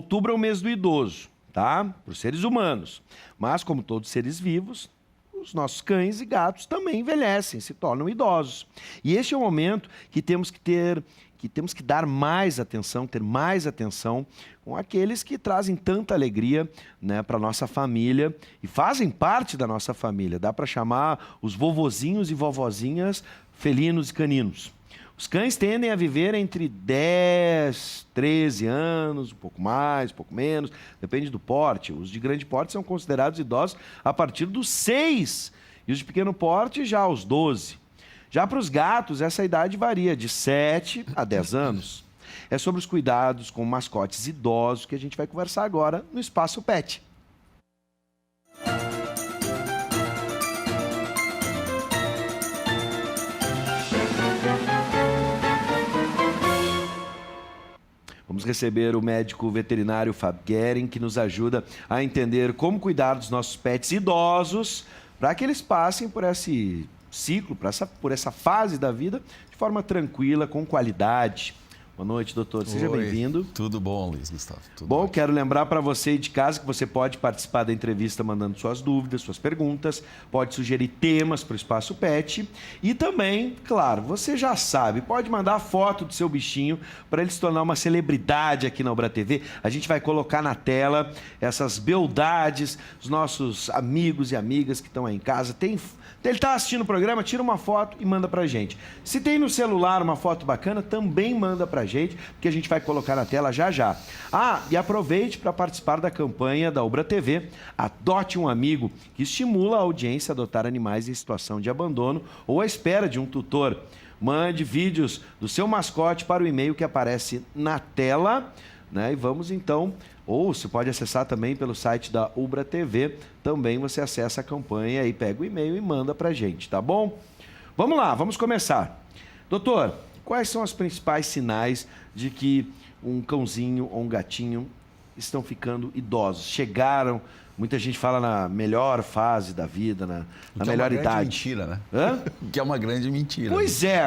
Outubro é o mês do idoso, tá? Para os seres humanos. Mas, como todos os seres vivos, os nossos cães e gatos também envelhecem, se tornam idosos. E este é o momento que temos que dar mais atenção, ter mais atenção com aqueles que trazem tanta alegria, né, para a nossa família e fazem parte da nossa família. Dá para chamar os vovozinhos e vovozinhas felinos e caninos. Os cães tendem a viver entre 10, 13 anos, um pouco mais, um pouco menos, depende do porte. Os de grande porte são considerados idosos a partir dos 6 e os de pequeno porte já aos 12. Já para os gatos, essa idade varia de 7 a 10 anos. É sobre os cuidados com mascotes idosos que a gente vai conversar agora no Espaço Pet. Vamos receber o médico veterinário Fábio Guerin, que nos ajuda a entender como cuidar dos nossos pets idosos para que eles passem por esse ciclo, por essa fase da vida de forma tranquila, com qualidade. Boa noite, doutor. Seja bem-vindo. Tudo bom, Luiz Gustavo? Tudo bom, ótimo. Quero lembrar para você de casa que você pode participar da entrevista mandando suas dúvidas, suas perguntas, pode sugerir temas para o Espaço Pet e também, claro, você já sabe, pode mandar a foto do seu bichinho para ele se tornar uma celebridade aqui na Ubra TV. A gente vai colocar na tela essas beldades, os nossos amigos e amigas que estão aí em casa. Ele está assistindo o programa, tira uma foto e manda pra gente. Se tem no celular uma foto bacana, também manda pra gente, porque a gente vai colocar na tela já já. E aproveite para participar da campanha da Ubra TV, Adote um Amigo, que estimula a audiência a adotar animais em situação de abandono ou à espera de um tutor. Mande vídeos do seu mascote para o e-mail que aparece na tela, né? E vamos então... Ou você pode acessar também pelo site da Ubra TV. Também você acessa a campanha e pega o e-mail e manda pra gente, tá bom? Vamos lá, vamos começar. Doutor, quais são os principais sinais de que um cãozinho ou um gatinho estão ficando idosos? Chegaram, muita gente fala na melhor fase da vida, na melhor idade. Que é uma grande mentira, né? Hã? Que é uma grande mentira. Pois é.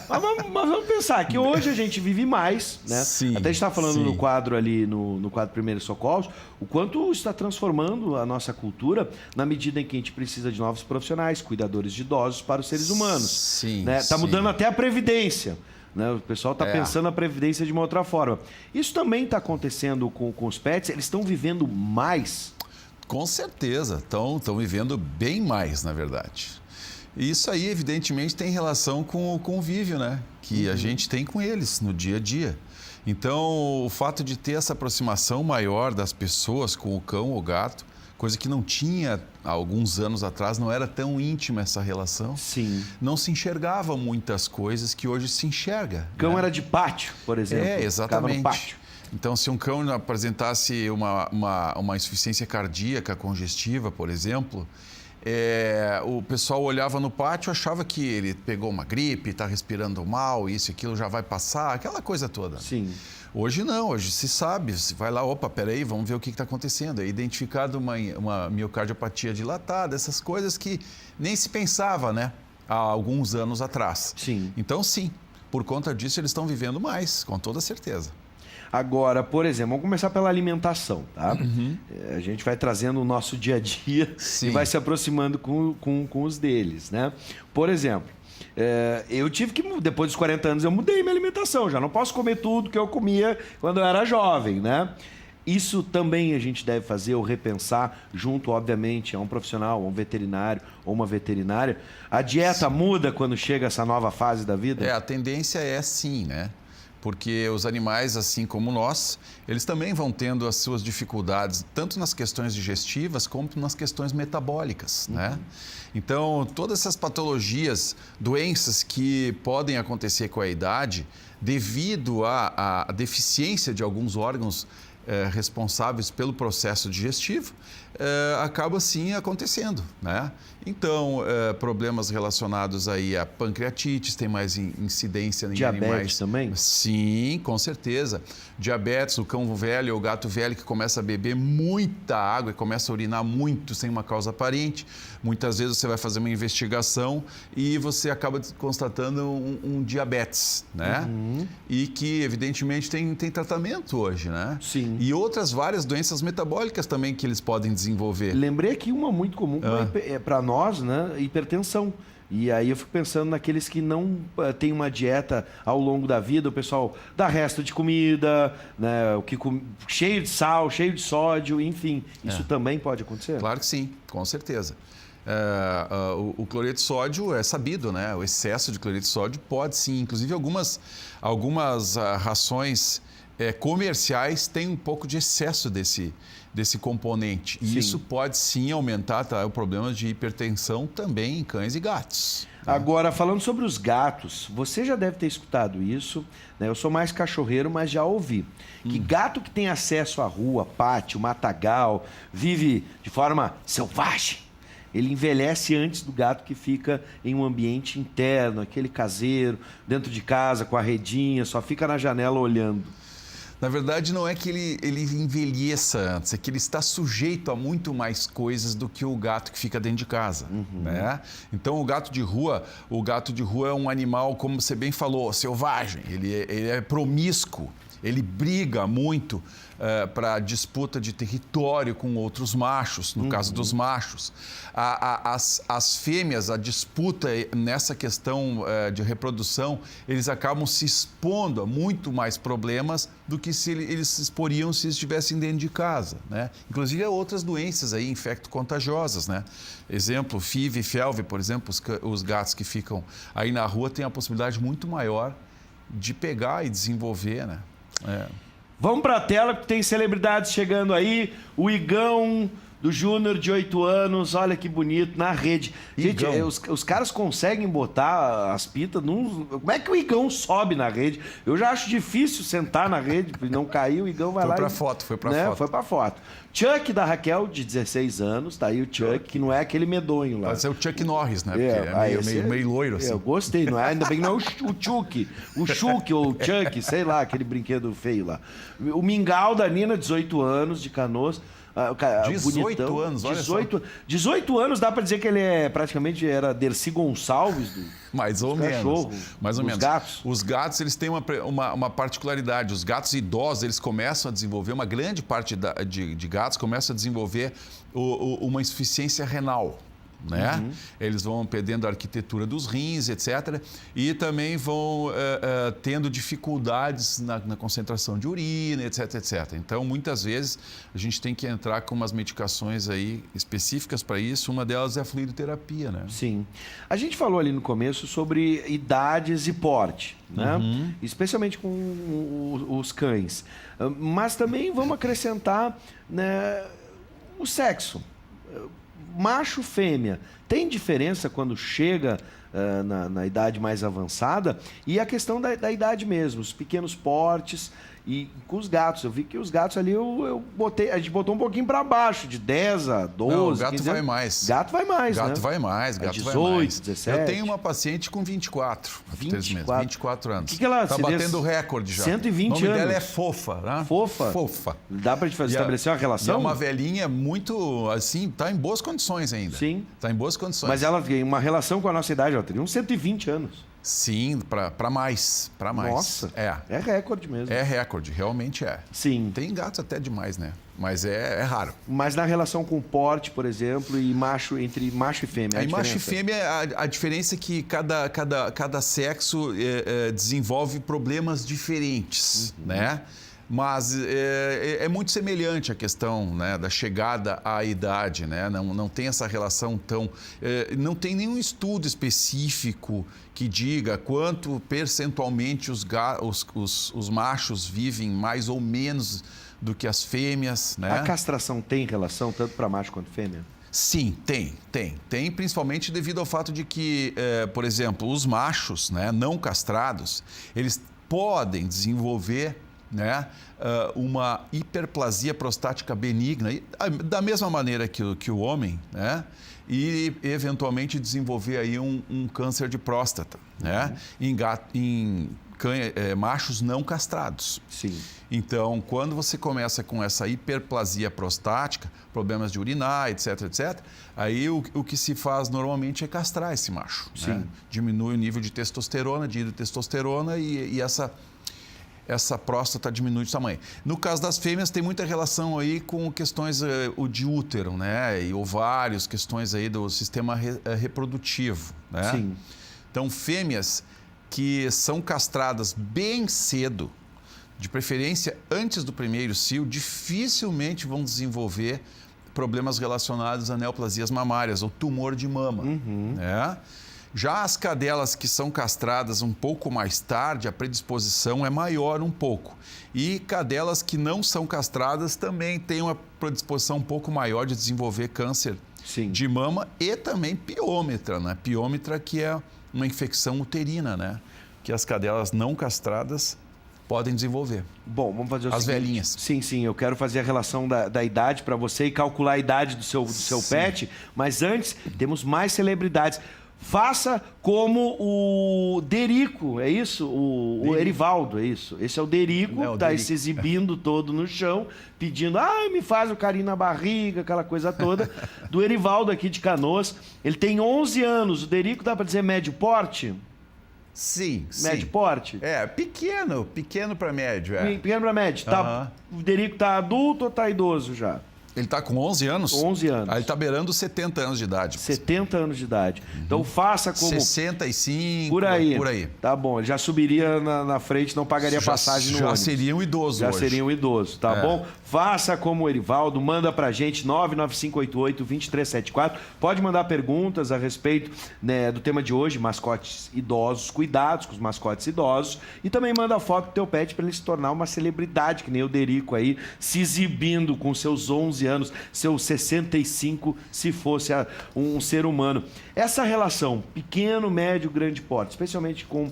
Mas vamos pensar que hoje a gente vive mais, né? Sim, até a gente está falando sim. no quadro ali, no quadro Primeiros Socorros, o quanto está transformando a nossa cultura na medida em que a gente precisa de novos profissionais, cuidadores de idosos para os seres humanos. Sim, né? Está mudando até a previdência. Né? O pessoal está pensando a previdência de uma outra forma. Isso também está acontecendo com os pets? Eles estão vivendo mais? Com certeza, estão vivendo bem mais, na verdade. E isso aí, evidentemente, tem relação com o convívio, né? Que a gente tem com eles no dia a dia. Então, o fato de ter essa aproximação maior das pessoas com o cão ou gato, coisa que não tinha há alguns anos atrás, não era tão íntima essa relação. Sim. Não se enxergava muitas coisas que hoje se enxerga. Cão né? era de pátio, por exemplo. Exatamente. Ficava no pátio. Então, se um cão apresentasse uma insuficiência cardíaca congestiva, por exemplo, o pessoal olhava no pátio, achava que ele pegou uma gripe, está respirando mal, isso e aquilo já vai passar, aquela coisa toda. Sim. Hoje não, hoje se sabe, se vai lá, opa, peraí, vamos ver o que está acontecendo. É identificado uma miocardiopatia dilatada, essas coisas que nem se pensava, né, há alguns anos atrás. Sim. Então, sim, por conta disso eles estão vivendo mais, com toda certeza. Agora, por exemplo, vamos começar pela alimentação, tá? A gente vai trazendo o nosso dia a dia Sim. e vai se aproximando com os deles, né? Por exemplo, eu tive que, depois dos 40 anos, eu mudei minha alimentação. Já não posso comer tudo que eu comia quando eu era jovem, né? Isso também a gente deve fazer ou repensar junto, obviamente, a um profissional, a um veterinário ou uma veterinária. A dieta muda quando chega essa nova fase da vida? A tendência é sim, né? Porque os animais, assim como nós, eles também vão tendo as suas dificuldades, tanto nas questões digestivas como nas questões metabólicas, né? Então, todas essas patologias, doenças que podem acontecer com a idade, devido à deficiência de alguns órgãos responsáveis pelo processo digestivo, acaba sim acontecendo, né? Então, problemas relacionados aí a pancreatites, tem mais incidência em diabetes animais. também? Sim, com certeza. Diabetes, o cão velho ou o gato velho que começa a beber muita água e começa a urinar muito sem uma causa aparente. Muitas vezes você vai fazer uma investigação e você acaba constatando um diabetes, né? E que, evidentemente, tem tratamento hoje, né? Sim. E outras várias doenças metabólicas também que eles podem desenvolver. Lembrei aqui uma muito comum para nós, né? Hipertensão. E aí eu fico pensando naqueles que não têm uma dieta ao longo da vida, o pessoal dá resto de comida, né? Cheio de sal, cheio de sódio, enfim. Isso também pode acontecer? Claro que sim, com certeza. O cloreto de sódio é sabido, né? O excesso de cloreto de sódio pode sim. Inclusive algumas rações comerciais têm um pouco de excesso desse componente. E isso pode sim aumentar o problema de hipertensão também em cães e gatos. Agora, falando sobre os gatos, você já deve ter escutado isso, né? Eu sou mais cachorreiro, mas já ouvi. Que gato que tem acesso à rua, pátio, matagal, vive de forma selvagem, ele envelhece antes do gato que fica em um ambiente interno, aquele caseiro, dentro de casa, com a redinha, só fica na janela olhando. Na verdade, não é que ele envelheça antes, é que ele está sujeito a muito mais coisas do que o gato que fica dentro de casa. Né? Então, o gato de rua é um animal, como você bem falou, selvagem. Ele é promíscuo, ele briga muito para disputa de território com outros machos, no caso dos machos. As fêmeas, a disputa nessa questão de reprodução, eles acabam se expondo a muito mais problemas do que se eles se exporiam se estivessem dentro de casa. Né? Inclusive, há outras doenças aí, infecto-contagiosas. Né? Exemplo, FIV e FeLV, por exemplo, os gatos que ficam aí na rua têm a possibilidade muito maior de pegar e desenvolver, né? Vamos para a tela, porque tem celebridades chegando aí. O Igão do Júnior, de 8 anos, olha que bonito, na rede. Gente, os caras conseguem botar as pitas num... Como é que o Igão sobe na rede? Eu já acho difícil sentar na rede, porque não caiu, o Igão vai lá foi pra foto. Chuck da Raquel, de 16 anos, tá aí o Chuck, que não é aquele medonho lá. Pode ser o Chuck Norris, né? Porque é meio loiro, assim. Eu gostei, não é? Ainda bem que não é o Chuck. O Chuck ou o Chuck, sei lá, aquele brinquedo feio lá. O Mingau da Nina, 18 anos, de Canoas. 18 bonitão, anos, olha 18 anos, dá para dizer que ele era Dercy Gonçalves do mais ou menos. Mais ou menos. Gatos. Os gatos, eles têm uma particularidade. Os gatos idosos, eles começam a desenvolver, uma grande parte de gatos começa a desenvolver uma insuficiência renal. Né? Eles vão perdendo a arquitetura dos rins, etc. E também vão tendo dificuldades na concentração de urina, etc, etc. Então, muitas vezes, a gente tem que entrar com umas medicações aí específicas para isso. Uma delas é a fluidoterapia, né? Sim. A gente falou ali no começo sobre idades e porte, né? Especialmente com os cães. Mas também vamos acrescentar, né, o sexo. Macho, fêmea, tem diferença quando chega na idade mais avançada? E a questão da idade mesmo, os pequenos portes e com os gatos. Eu vi que os gatos ali, a gente botou um pouquinho para baixo, de 10 a 12. Não, o gato 15 vai anos. mais. Gato vai mais, gato né? Vai mais, gato 18, vai mais. 17. Eu tenho uma paciente com 24 anos. Que ela está batendo recorde já. 120 anos. O nome anos. dela é Fofa, né? Fofa. Dá para estabelecer uma relação? É uma velhinha muito, assim, está em boas condições ainda. Sim. Está em boas condições. Mas ela tem uma relação com a nossa idade, ela teria uns 120 anos. Sim, para mais. Nossa, é recorde mesmo. É recorde, realmente é. Sim. Tem gatos até demais, né? Mas é raro. Mas na relação com o porte, por exemplo, e entre macho e fêmea? Macho e fêmea, a diferença é que cada sexo desenvolve problemas diferentes, né? Mas é muito semelhante a questão, né, da chegada à idade, né? Não tem essa relação tão... não tem nenhum estudo específico que diga quanto percentualmente os machos vivem mais ou menos do que as fêmeas, né? A castração tem relação tanto para macho quanto fêmea? Sim, tem. Tem principalmente devido ao fato de que, por exemplo, os machos, né, não castrados, eles podem desenvolver, né, uma hiperplasia prostática benigna, da mesma maneira que o homem, né, e eventualmente desenvolver aí um câncer de próstata, né, em machos não castrados. Sim. Então, quando você começa com essa hiperplasia prostática, problemas de urinar, etc, aí o que se faz normalmente é castrar esse macho. Sim. Né? Diminui o nível de testosterona, de hidrotestosterona e essa próstata diminui de tamanho. No caso das fêmeas, tem muita relação aí com questões de útero, né? E ovários, questões aí do sistema reprodutivo, né? Sim. Então, fêmeas que são castradas bem cedo, de preferência antes do primeiro cio, dificilmente vão desenvolver problemas relacionados a neoplasias mamárias ou tumor de mama, né? Já as cadelas que são castradas um pouco mais tarde, a predisposição é maior um pouco. E cadelas que não são castradas também têm uma predisposição um pouco maior de desenvolver câncer de mama e também piômetra, né? Piômetra que é uma infecção uterina, né? Que as cadelas não castradas podem desenvolver. Bom, vamos fazer o As seguinte. velhinhas. Sim, eu quero fazer a relação da idade para você e calcular a idade do seu pet, mas antes temos mais celebridades. Faça como o Derico, é isso? O Erivaldo, é isso? Esse é o Derico, está se exibindo todo no chão, pedindo, me faz o carinho na barriga, aquela coisa toda. Do Erivaldo aqui de Canoas. Ele tem 11 anos. O Derico dá para dizer médio porte? Sim, Médio porte? É, pequeno para médio. Pequeno para médio. Tá, o Derico tá adulto ou tá idoso já? Ele está com 11 anos? 11 anos. Aí ele está beirando 70 anos de idade. 70 anos de idade. Então faça como... 65, por aí. Por aí. Tá bom, ele já subiria na frente, não pagaria passagem no ônibus. Já seria um idoso Já hoje. seria um idoso, tá bom? Faça como o Erivaldo, manda pra gente 99588-2374. Pode mandar perguntas a respeito, né, do tema de hoje, mascotes idosos, cuidados com os mascotes idosos. E também manda a foto do teu pet para ele se tornar uma celebridade, que nem o Derico aí, se exibindo com seus 11 anos, seus 65, se fosse um ser humano. Essa relação pequeno, médio, grande porte, especialmente com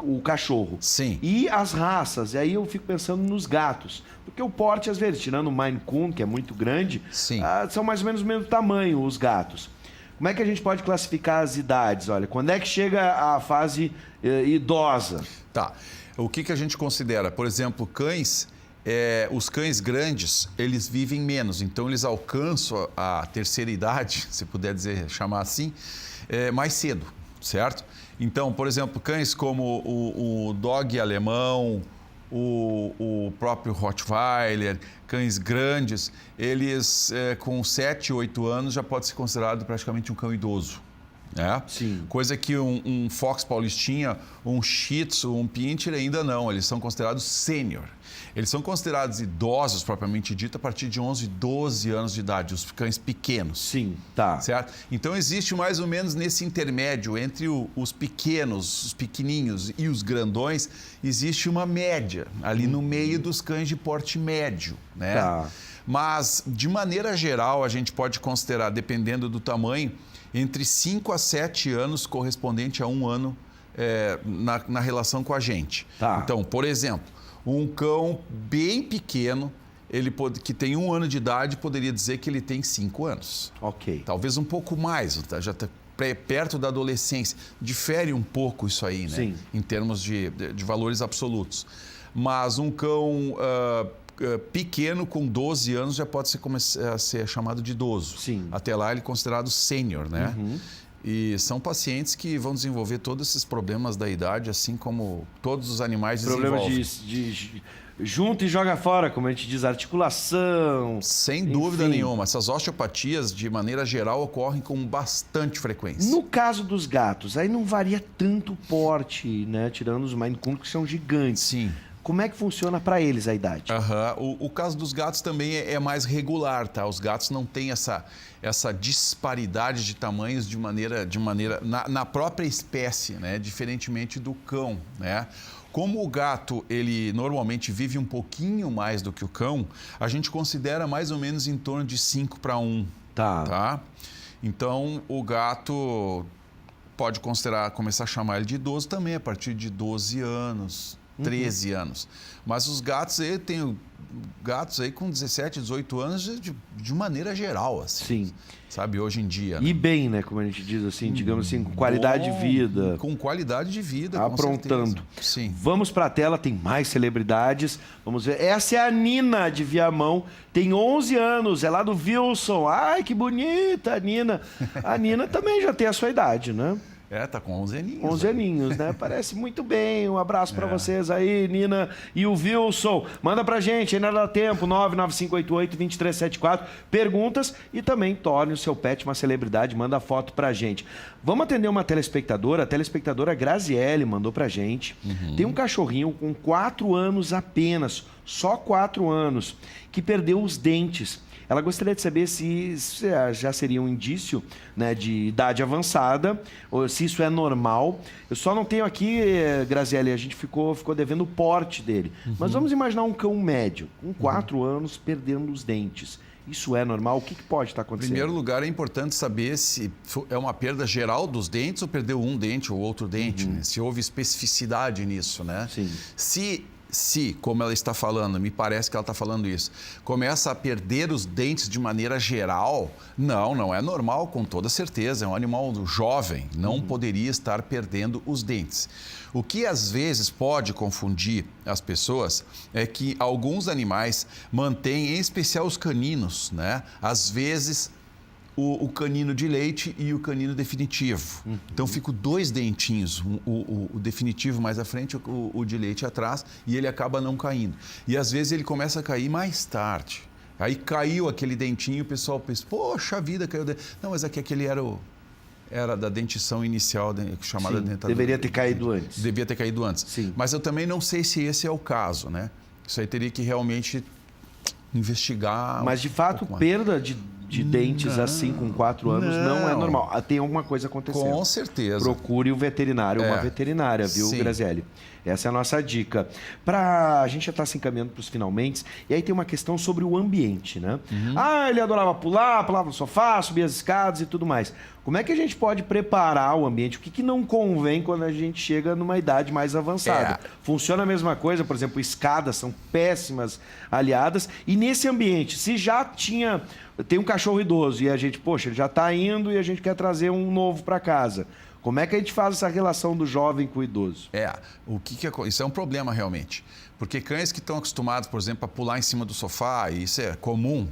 o cachorro. Sim. E as raças, e aí eu fico pensando nos gatos. Porque o porte, às vezes, tirando o Maine Coon, que é muito grande, são mais ou menos o mesmo tamanho os gatos. Como é que a gente pode classificar as idades? Olha, quando é que chega a fase idosa? Tá. O que a gente considera? Por exemplo, cães... os cães grandes, eles vivem menos, então eles alcançam a terceira idade, se puder chamar assim, mais cedo, certo? Então, por exemplo, cães como o dog alemão, o próprio Rottweiler, cães grandes, eles com 7, 8 anos já pode ser considerado praticamente um cão idoso. Sim. Coisa que um Fox Paulistinha, um Shih Tzu, um Pinscher ainda não, eles são considerados sênior. Eles são considerados idosos, propriamente dito, a partir de 11, 12 anos de idade, os cães pequenos. Sim, tá. Certo? Então, existe mais ou menos nesse intermédio entre os pequenos, os pequeninhos e os grandões, existe uma média ali no meio dos cães de porte médio, né? Tá. Mas, de maneira geral, a gente pode considerar, dependendo do tamanho, entre 5 a 7 anos correspondente a um ano na relação com a gente. Tá. Então, por exemplo, um cão bem pequeno, que tem 1 ano de idade, poderia dizer que ele tem 5 anos. Ok. Talvez um pouco mais, já está perto da adolescência. Difere um pouco isso aí, né? Sim. Em termos de valores absolutos. Mas um cão pequeno, com 12 anos, já pode ser chamado de idoso. Sim. Até lá, ele é considerado sênior, né? E são pacientes que vão desenvolver todos esses problemas da idade, assim como todos os animais desenvolvem. Problemas de junta e joga fora, como a gente diz, articulação. Sem dúvida nenhuma. Essas osteopatias, de maneira geral, ocorrem com bastante frequência. No caso dos gatos, aí não varia tanto o porte, né? Tirando os Maine Coon, que são gigantes. Sim. Como é que funciona para eles a idade? O caso dos gatos também é mais regular, tá? Os gatos não têm essa disparidade de tamanhos de maneira na própria espécie, né? Diferentemente do cão, né? Como o gato, ele normalmente vive um pouquinho mais do que o cão, a gente considera mais ou menos em torno de 5 para 1. Tá? Então, o gato pode começar a chamar ele de idoso também a partir de 12 anos, 13 anos. Mas os gatos, tem gatos aí com 17, 18 anos de maneira geral, assim. Sim. Sabe, hoje em dia. E bem, né? Como a gente diz assim, digamos assim, com qualidade de vida. Com qualidade de vida, aprontando. Com certeza. Sim. Vamos para a tela, tem mais celebridades. Vamos ver. Essa é a Nina de Viamão, tem 11 anos, é lá do Wilson. Ai, que bonita a Nina. A Nina também já tem a sua idade, né? Tá com 11 aninhos. 11 aninhos, né? Parece muito bem. Um abraço para vocês aí, Nina e o Wilson. Manda pra gente, ainda dá tempo, 99588-2374. Perguntas e também torne o seu pet uma celebridade. Manda foto pra gente. Vamos atender uma telespectadora. A telespectadora Graziele mandou pra gente. Tem um cachorrinho com 4 anos apenas, só 4 anos, que perdeu os dentes. Ela gostaria de saber se isso já seria um indício, né, de idade avançada, ou se isso é normal. Eu só não tenho aqui, Graziele, a gente ficou devendo o porte dele. Mas vamos imaginar um cão médio, com 4 anos, perdendo os dentes. Isso é normal? O que pode estar acontecendo? Em primeiro lugar, é importante saber se é uma perda geral dos dentes ou perdeu um dente ou outro dente, né? Se houve especificidade nisso, né? Sim. Se, como ela está falando, me parece que ela está falando isso, começa a perder os dentes de maneira geral, não é normal, com toda certeza. É um animal jovem, não poderia estar perdendo os dentes. O que às vezes pode confundir as pessoas é que alguns animais mantêm, em especial os caninos, né? Às vezes o canino de leite e o canino definitivo. Então, ficam 2 dentinhos, o definitivo mais à frente, o de leite atrás, e ele acaba não caindo. E, às vezes, ele começa a cair mais tarde. Aí, caiu aquele dentinho e o pessoal pensa, poxa vida, caiu o dente. Não, mas aqui aquele era da dentição inicial, chamada dentadura. Deveria ter caído antes. Devia ter caído antes. Sim. Mas eu também não sei se esse é o caso, né? Isso aí teria que realmente investigar. Mas, de fato, perda de dentes assim com 4 anos não é normal. Tem alguma coisa acontecendo. Com certeza. Procure o veterinário, uma veterinária, viu, Sim. Graziele? Essa é a nossa dica. A gente já está se encaminhando para os finalmente, e aí tem uma questão sobre o ambiente, né? Ele adorava pulava no sofá, subia as escadas e tudo mais. Como é que a gente pode preparar o ambiente? O que não convém quando a gente chega numa idade mais avançada? Funciona a mesma coisa, por exemplo, escadas são péssimas aliadas. E nesse ambiente, se já tem um cachorro idoso e a gente, poxa, ele já está indo e a gente quer trazer um novo para casa. Como é que a gente faz essa relação do jovem com o idoso? Isso é um problema realmente. Porque cães que estão acostumados, por exemplo, a pular em cima do sofá, e isso é comum,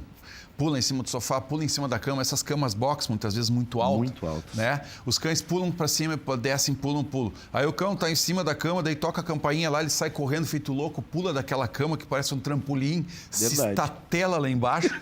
pula em cima do sofá, pula em cima da cama, essas camas box muitas vezes muito altas. Muito altas. Né? Os cães pulam para cima, descem, pulam. Aí o cão está em cima da cama, daí toca a campainha lá, ele sai correndo feito louco, pula daquela cama que parece um trampolim, se estatela lá embaixo.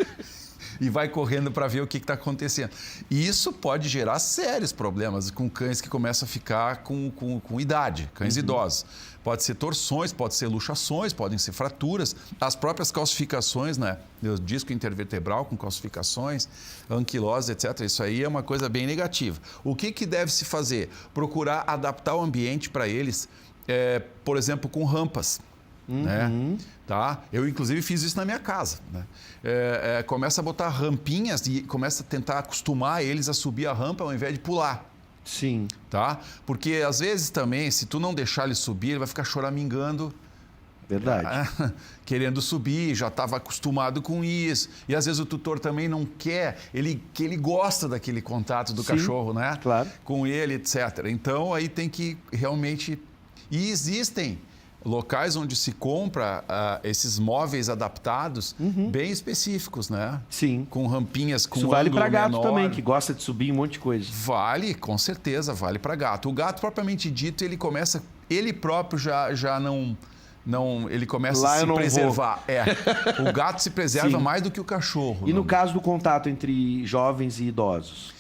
E vai correndo para ver o que está acontecendo. E isso pode gerar sérios problemas com cães que começam a ficar com idade, cães idosos. Pode ser torções, pode ser luxações, podem ser fraturas, as próprias calcificações, né? O disco intervertebral com calcificações, anquilose, etc. Isso aí é uma coisa bem negativa. O que deve se fazer? Procurar adaptar o ambiente para eles, por exemplo, com rampas. Né? Tá? Eu, inclusive, fiz isso na minha casa. Né? Começa a botar rampinhas e começa a tentar acostumar eles a subir a rampa ao invés de pular. Sim. Tá? Porque, às vezes, também, se tu não deixar ele subir, ele vai ficar choramingando. Verdade. Querendo subir, já estava acostumado com isso. E, às vezes, o tutor também não quer, que ele gosta daquele contato do cachorro, né? Claro. Com ele, etc. Então, aí tem que realmente... E existem locais onde se compra esses móveis adaptados bem específicos, né? Sim. Com rampinhas, com isso vale para gato menor. também, que gosta de subir um monte de coisa. Vale, com certeza, vale para gato. O gato, propriamente dito, ele próprio já não ele começa a se preservar. O gato se preserva mais do que o cachorro. E no caso do contato entre jovens e idosos?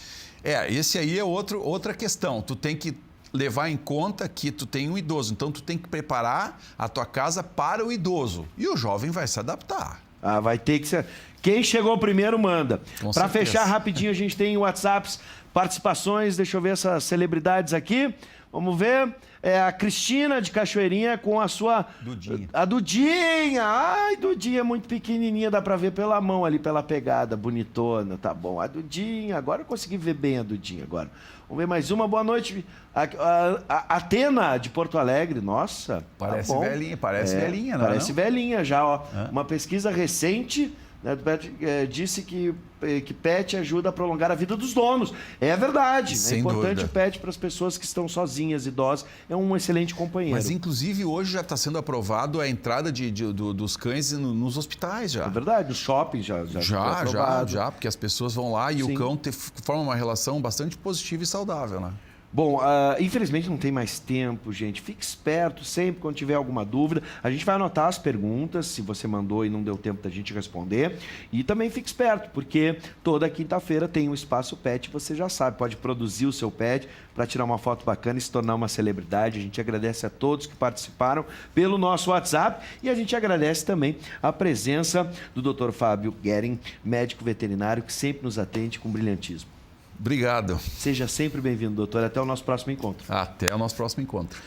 Esse aí é outra questão. Tu tem que levar em conta que tu tem um idoso. Então, tu tem que preparar a tua casa para o idoso. E o jovem vai se adaptar. Vai ter que ser... Quem chegou primeiro, manda. Para fechar rapidinho, a gente tem WhatsApps, participações. Deixa eu ver essas celebridades aqui. Vamos ver. A Cristina de Cachoeirinha com a sua... Dudinha. A Dudinha. Ai, Dudinha é muito pequenininha. Dá para ver pela mão ali, pela pegada. Bonitona, tá bom. A Dudinha. Agora eu consegui ver bem a Dudinha agora. Vamos ver mais uma. Boa noite. A Atena de Porto Alegre. Nossa, parece velhinha, velhinha, não é? Parece velhinha já, ó. Uma pesquisa recente, né, disse que pet ajuda a prolongar a vida dos donos. É verdade. Sem é importante dúvida. O pet para as pessoas que estão sozinhas, idosas. É um excelente companheiro. Mas, inclusive, hoje já está sendo aprovado a entrada dos cães nos hospitais já. É verdade, os shoppings já, porque as pessoas vão lá e o cão forma uma relação bastante positiva e saudável, né? Bom, infelizmente não tem mais tempo, gente. Fique esperto sempre quando tiver alguma dúvida. A gente vai anotar as perguntas, se você mandou e não deu tempo da gente responder. E também fique esperto, porque toda quinta-feira tem um Espaço Pet, você já sabe, pode produzir o seu pet para tirar uma foto bacana e se tornar uma celebridade. A gente agradece a todos que participaram pelo nosso WhatsApp e a gente agradece também a presença do Dr. Fábio Guerin, médico veterinário, que sempre nos atende com brilhantismo. Obrigado. Seja sempre bem-vindo, doutor. Até o nosso próximo encontro. Até o nosso próximo encontro.